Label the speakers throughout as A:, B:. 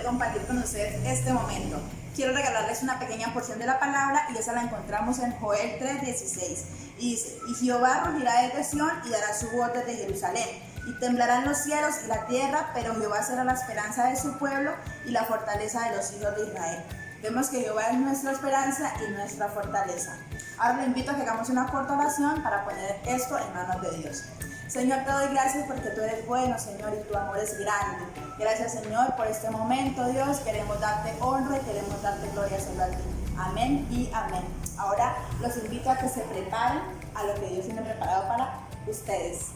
A: compartir con ustedes este momento. Quiero regalarles una pequeña porción de la palabra y esa la encontramos en Joel 3:16. Y dice: y Jehová rugirá desde Sión y dará su voz desde Jerusalén. Y temblarán los cielos y la tierra, pero Jehová será la esperanza de su pueblo y la fortaleza de los hijos de Israel. Vemos que Jehová es nuestra esperanza y nuestra fortaleza. Ahora le invito a que hagamos una corta oración para poner esto en manos de Dios. Señor, te doy gracias porque tú eres bueno, Señor, y tu amor es grande. Gracias, Señor, por este momento, Dios. Queremos darte honra y queremos darte gloria solo a ti. Amén y amén. Ahora los invito a que se preparen a lo que Dios tiene preparado para ustedes.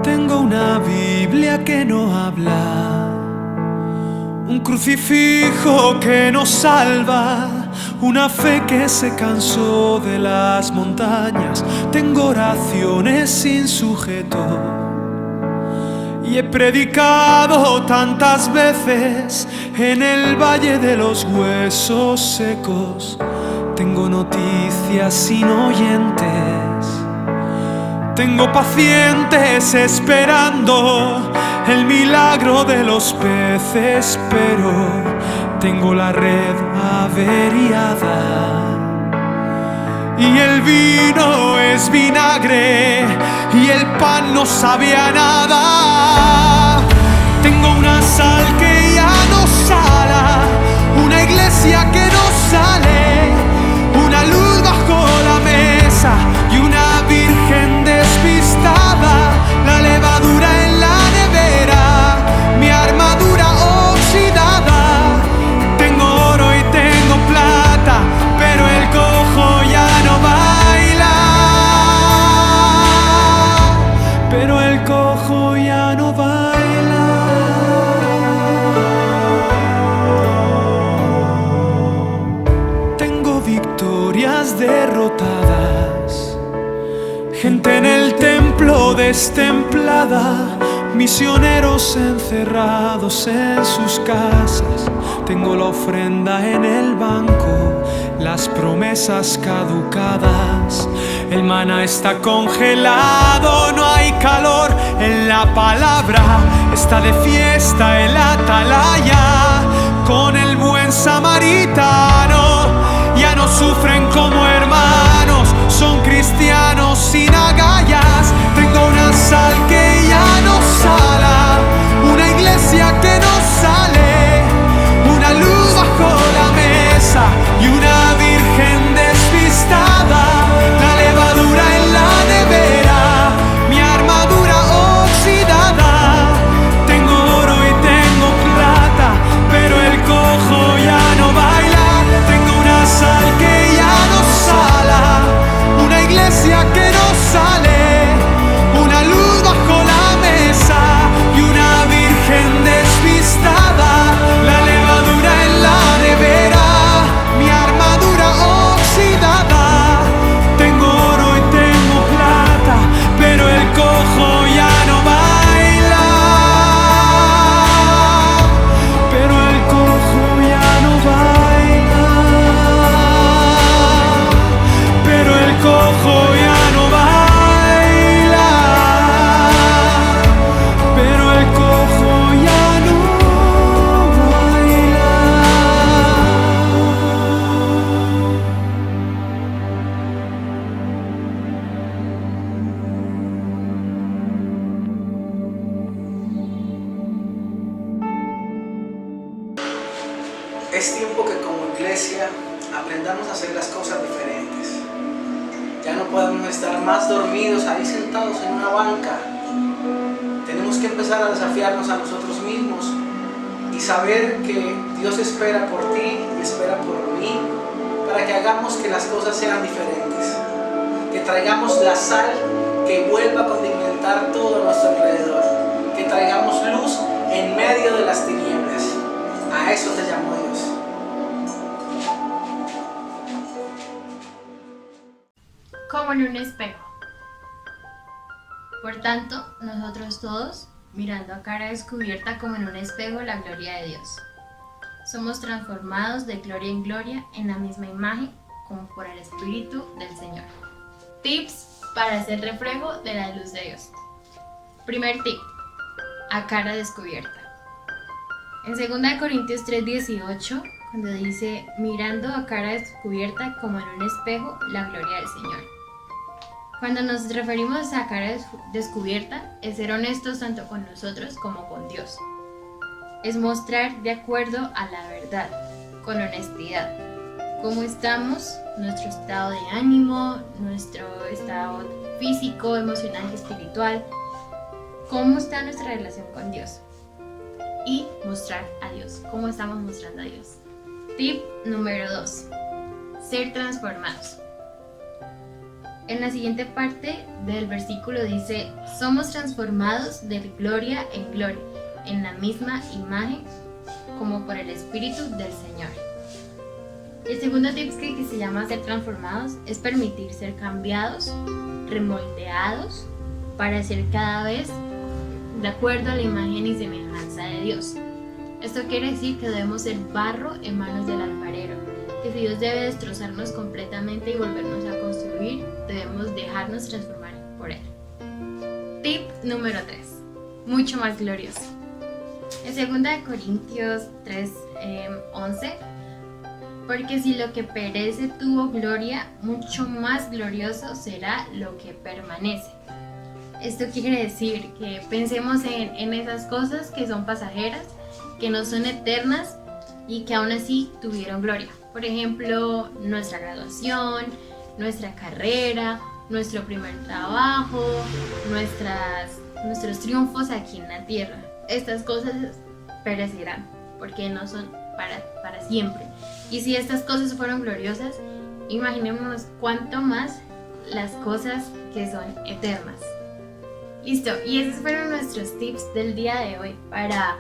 B: Tengo una Biblia que no habla, un crucifijo que nos salva, una fe que se cansó de las montañas. Tengo oraciones sin sujeto y he predicado tantas veces en el valle de los huesos secos. Tengo noticias sin oyentes. Tengo pacientes esperando el milagro de los peces, pero tengo la red averiada y el vino es vinagre y el pan no sabe a nada. Tengo una sal que ya no sala, una iglesia que no sale, una luz bajo la mesa y una virgen despistada, la levadura en la nevera, mi armadura oxidada. Tengo oro y tengo plata, pero el cojo ya no baila, pero el cojo ya no baila. Tengo victorias derrotadas, gente en el templo destemplada, misioneros encerrados en sus casas. Tengo la ofrenda en el banco, las promesas caducadas. El maná está congelado, no hay calor en la palabra. Está de fiesta el atalaya con el buen samaritano. Ya no sufren como hermanos, son cristianos sin agallas. Tengo una sal que ya no sala, una iglesia que no sale, una luz bajo la mesa y una virgen despistada, la levadura en la nevera, mi armadura oxidada. Tengo oro y tengo plata, pero el cojo ya no baila. Tengo una sal que ya no sala, una iglesia que no sale, una luz bajo la mesa y una virgen despistada, la levadura en la nevera, mi armadura oxidada. Tengo oro y tengo plata, pero el cojo ya no baila, pero el cojo ya no baila, pero el cojo ya no baila, pero el cojo ya no baila.
C: Es tiempo que como iglesia aprendamos a hacer las cosas diferentes. Ya no podemos estar más dormidos ahí sentados en una banca. Tenemos que empezar a desafiarnos a nosotros mismos y saber que Dios espera por ti y espera por mí para que hagamos que las cosas sean diferentes. Que traigamos la sal que vuelva a condimentar todo a nuestro alrededor. Que traigamos luz en medio de las tinieblas. A eso te llamó Dios.
D: Como en un espejo. Por tanto, nosotros todos, mirando a cara descubierta como en un espejo la gloria de Dios, somos transformados de gloria en gloria en la misma imagen como por el Espíritu del Señor. Tips para hacer reflejo de la luz de Dios. Primer tip, a cara descubierta. En 2 Corintios 3:18, cuando dice, mirando a cara descubierta como en un espejo la gloria del Señor. Cuando nos referimos a cara descubierta, es ser honestos tanto con nosotros como con Dios. Es mostrar de acuerdo a la verdad, con honestidad, cómo estamos, nuestro estado de ánimo, nuestro estado físico, emocional y espiritual, cómo está nuestra relación con Dios. Y mostrar a Dios, cómo estamos mostrando a Dios. Tip número 2, ser transformados. En la siguiente parte del versículo dice, somos transformados de gloria en gloria, en la misma imagen como por el Espíritu del Señor. El segundo tip que se llama ser transformados es permitir ser cambiados, remoldeados, para ser cada vez de acuerdo a la imagen y semejanza de Dios. Esto quiere decir que debemos ser barro en manos del alfarero, que si Dios debe destrozarnos completamente y volvernos a construir, debemos dejarnos transformar por Él. Tip número 3, mucho más glorioso. En 2 Corintios 3:11, porque si lo que perece tuvo gloria, mucho más glorioso será lo que permanece. Esto quiere decir que pensemos en esas cosas que son pasajeras, que no son eternas y que aún así tuvieron gloria. Por ejemplo, nuestra graduación, nuestra carrera, nuestro primer trabajo, nuestros triunfos aquí en la tierra. Estas cosas perecerán porque no son para siempre. Y si estas cosas fueron gloriosas, imaginémonos cuánto más las cosas que son eternas. Listo, y esos fueron nuestros tips del día de hoy para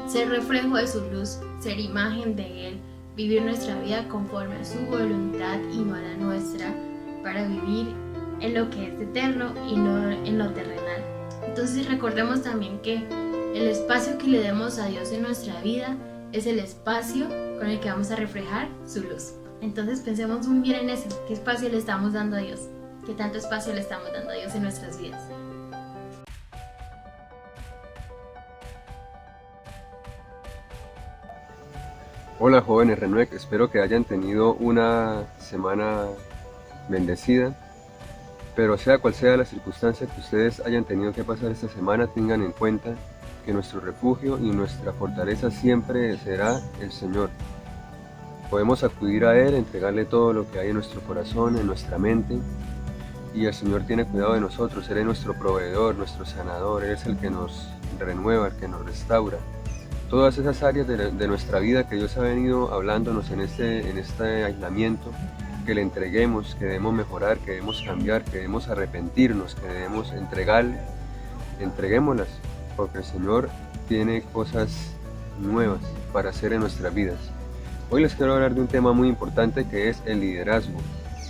D: ser reflejo de su luz, ser imagen de Él, vivir nuestra vida conforme a su voluntad y no a la nuestra, para vivir en lo que es eterno y no en lo terrenal. Entonces recordemos también que el espacio que le demos a Dios en nuestra vida es el espacio con el que vamos a reflejar su luz. Entonces pensemos muy bien en eso, qué espacio le estamos dando a Dios, qué tanto espacio le estamos dando a Dios en nuestras vidas.
E: Hola jóvenes Renuec, espero que hayan tenido una semana bendecida, pero sea cual sea la circunstancia que ustedes hayan tenido que pasar esta semana, tengan en cuenta que nuestro refugio y nuestra fortaleza siempre será el Señor. Podemos acudir a Él, entregarle todo lo que hay en nuestro corazón, en nuestra mente, y el Señor tiene cuidado de nosotros. Él es nuestro proveedor, nuestro sanador, Él es el que nos renueva, el que nos restaura. Todas esas áreas de nuestra vida que Dios ha venido hablándonos en este aislamiento, que le entreguemos, que debemos mejorar, que debemos cambiar, que debemos arrepentirnos, que debemos entreguémoslas, porque el Señor tiene cosas nuevas para hacer en nuestras vidas. Hoy les quiero hablar de un tema muy importante que es el liderazgo,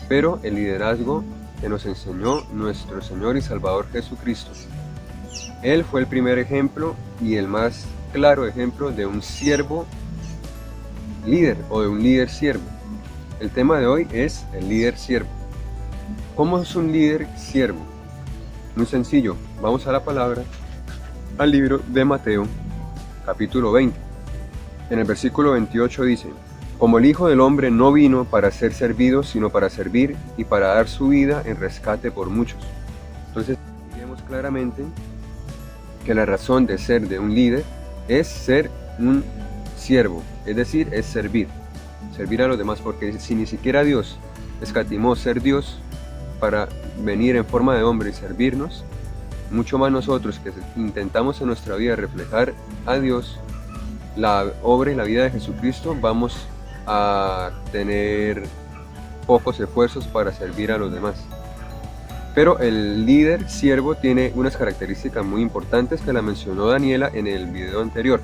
E: pero el liderazgo que nos enseñó nuestro Señor y Salvador Jesucristo. Él fue el primer ejemplo y el más claro ejemplo de un siervo líder o de un líder siervo. El tema de hoy es el líder siervo. ¿Cómo es un líder siervo? Muy sencillo, vamos a la palabra, al libro de Mateo, capítulo 20. En el versículo 28 dice, como el Hijo del Hombre no vino para ser servido, sino para servir y para dar su vida en rescate por muchos. Entonces, vemos claramente que la razón de ser de un líder es ser un siervo, es decir, es servir a los demás, porque si ni siquiera Dios escatimó ser Dios para venir en forma de hombre y servirnos, mucho más nosotros que intentamos en nuestra vida reflejar a Dios, la obra y la vida de Jesucristo, vamos a tener pocos esfuerzos para servir a los demás. Pero el líder siervo tiene unas características muy importantes que la mencionó Daniela en el video anterior,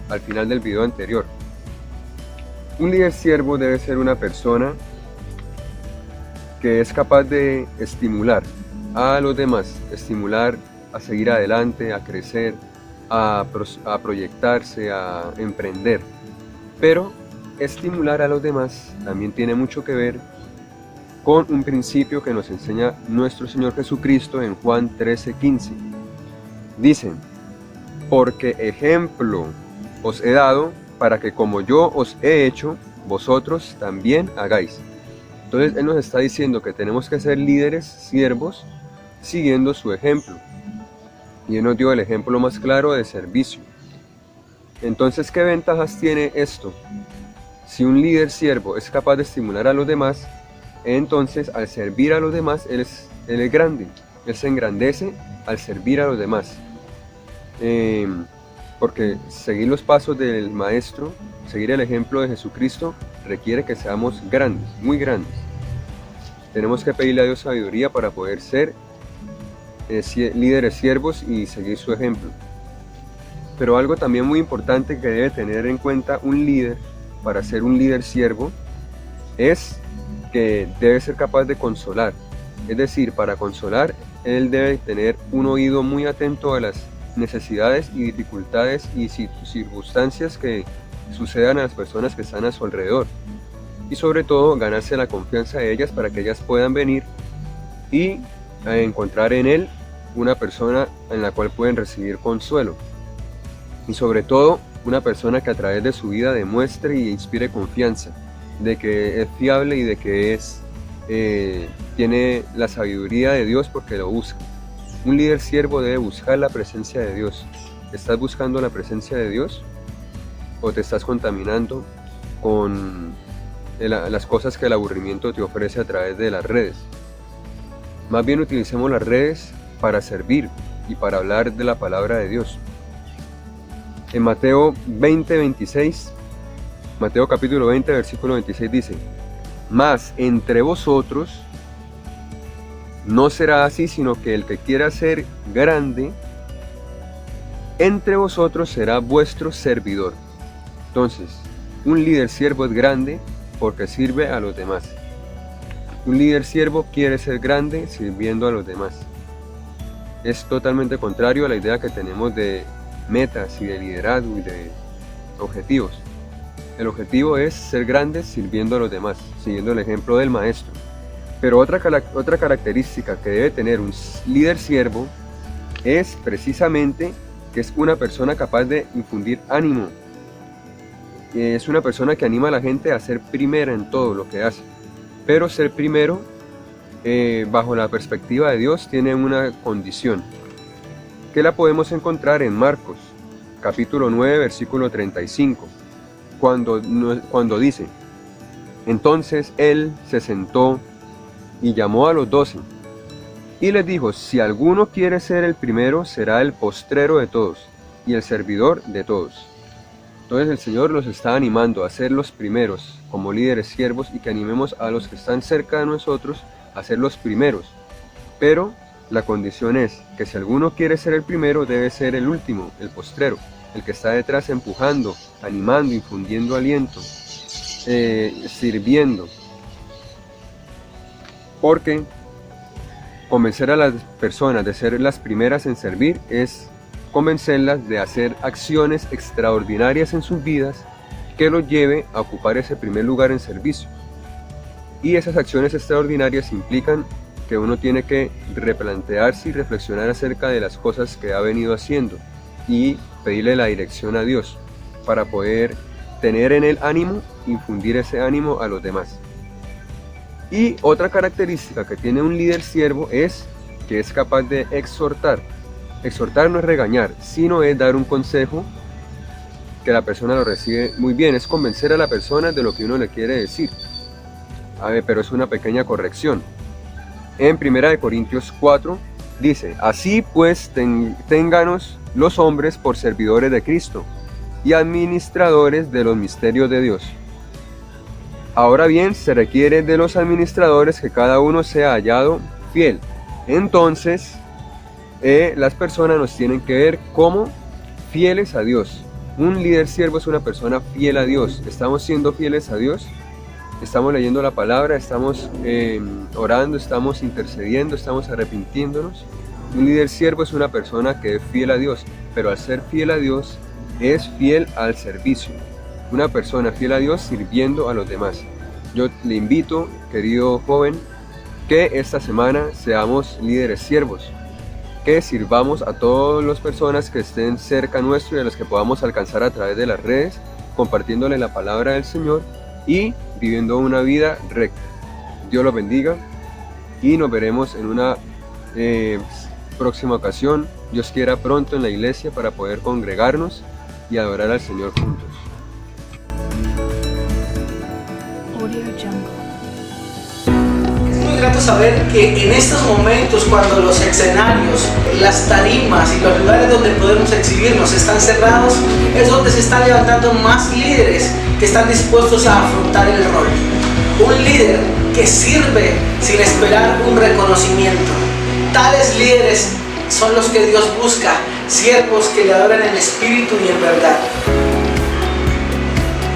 E: al final del video anterior. Un líder siervo debe ser una persona que es capaz de estimular a los demás, estimular a seguir adelante, a crecer, a proyectarse, a emprender. Pero estimular a los demás también tiene mucho que ver con un principio que nos enseña nuestro Señor Jesucristo en Juan 13:15. Dicen, porque ejemplo os he dado para que como yo os he hecho, vosotros también hagáis. Entonces Él nos está diciendo que tenemos que ser líderes, siervos, siguiendo su ejemplo. Y Él nos dio el ejemplo más claro de servicio. Entonces, ¿qué ventajas tiene esto? Si un líder siervo es capaz de estimular a los demás, entonces al servir a los demás, él es grande. Él se engrandece al servir a los demás. Porque seguir los pasos del Maestro, seguir el ejemplo de Jesucristo, requiere que seamos grandes, muy grandes. Tenemos que pedirle a Dios sabiduría para poder ser líderes siervos y seguir su ejemplo. Pero algo también muy importante que debe tener en cuenta un líder para ser un líder siervo es que debe ser capaz de consolar. Es decir, para consolar, él debe tener un oído muy atento a las necesidades y dificultades y circunstancias que sucedan a las personas que están a su alrededor. Y sobre todo, ganarse la confianza de ellas para que ellas puedan venir y encontrar en él una persona en la cual pueden recibir consuelo. Y sobre todo, una persona que a través de su vida demuestre y inspire confianza, de que es fiable y de que tiene la sabiduría de Dios porque lo busca. Un líder siervo debe buscar la presencia de Dios. ¿Estás buscando la presencia de Dios? ¿O te estás contaminando con las cosas que el aburrimiento te ofrece a través de las redes? Más bien utilicemos las redes para servir y para hablar de la palabra de Dios. En Mateo capítulo 20, versículo 26 dice, mas entre vosotros no será así, sino que el que quiera ser grande entre vosotros será vuestro servidor. Entonces, un líder siervo es grande porque sirve a los demás. Un líder siervo quiere ser grande sirviendo a los demás. Es totalmente contrario a la idea que tenemos de metas y de liderazgo y de objetivos. El objetivo es ser grandes sirviendo a los demás, siguiendo el ejemplo del Maestro. Pero otra característica que debe tener un líder siervo es precisamente que es una persona capaz de infundir ánimo. Es una persona que anima a la gente a ser primera en todo lo que hace. Pero ser primero, bajo la perspectiva de Dios, tiene una condición, que la podemos encontrar en Marcos, capítulo 9, versículo 35, cuando dice, entonces Él se sentó y llamó a los 12, y les dijo, si alguno quiere ser el primero, será el postrero de todos, y el servidor de todos. Entonces el Señor los está animando a ser los primeros, como líderes siervos, y que animemos a los que están cerca de nosotros a ser los primeros. Pero la condición es que si alguno quiere ser el primero, debe ser el último, el postrero, el que está detrás empujando, animando, infundiendo aliento, sirviendo. Porque convencer a las personas de ser las primeras en servir es convencerlas de hacer acciones extraordinarias en sus vidas que los lleve a ocupar ese primer lugar en servicio. Y esas acciones extraordinarias implican que uno tiene que replantearse y reflexionar acerca de las cosas que ha venido haciendo y pedirle la dirección a Dios para poder tener en él ánimo, infundir ese ánimo a los demás. Y otra característica que tiene un líder siervo es que es capaz de exhortar. Exhortar no es regañar, sino es dar un consejo que la persona lo recibe muy bien, es convencer a la persona de lo que uno le quiere decir. Pero es una pequeña corrección. En 1 Corintios 4 dice, así pues ténganos los hombres por servidores de Cristo y administradores de los misterios de Dios. Ahora bien, se requiere de los administradores que cada uno sea hallado fiel. Entonces, las personas nos tienen que ver como fieles a Dios. Un líder siervo es una persona fiel a Dios. ¿Estamos siendo fieles a Dios? Estamos leyendo la palabra, estamos orando, estamos intercediendo, estamos arrepintiéndonos. Un líder siervo es una persona que es fiel a Dios, pero al ser fiel a Dios es fiel al servicio. una persona fiel a Dios sirviendo a los demás. Yo le invito, querido joven, que esta semana seamos líderes siervos, que sirvamos a todas las personas que estén cerca nuestro y a las que podamos alcanzar a través de las redes, compartiéndole la palabra del Señor y viviendo una vida recta. Dios los bendiga y nos veremos en una próxima ocasión, Dios quiera, pronto en la iglesia para poder congregarnos y adorar al Señor juntos.
C: Es muy grato saber que en estos momentos, cuando los escenarios, las tarimas y los lugares donde podemos exhibirnos están cerrados, es donde se están levantando más líderes que están dispuestos a afrontar el rol. Un líder que sirve sin esperar un reconocimiento. Tales líderes son los que Dios busca, siervos que le adoran en espíritu y en verdad.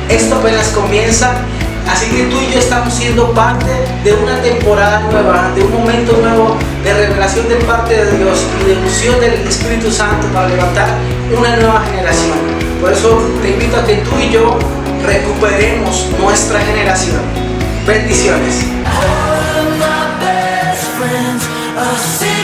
C: Esto apenas comienza, así que tú y yo estamos siendo parte de una temporada nueva, de un momento nuevo de revelación de parte de Dios y de unción del Espíritu Santo para levantar una nueva generación. Por eso te invito a que tú y yo recuperemos nuestra generación. Bendiciones.
F: All of my best friends are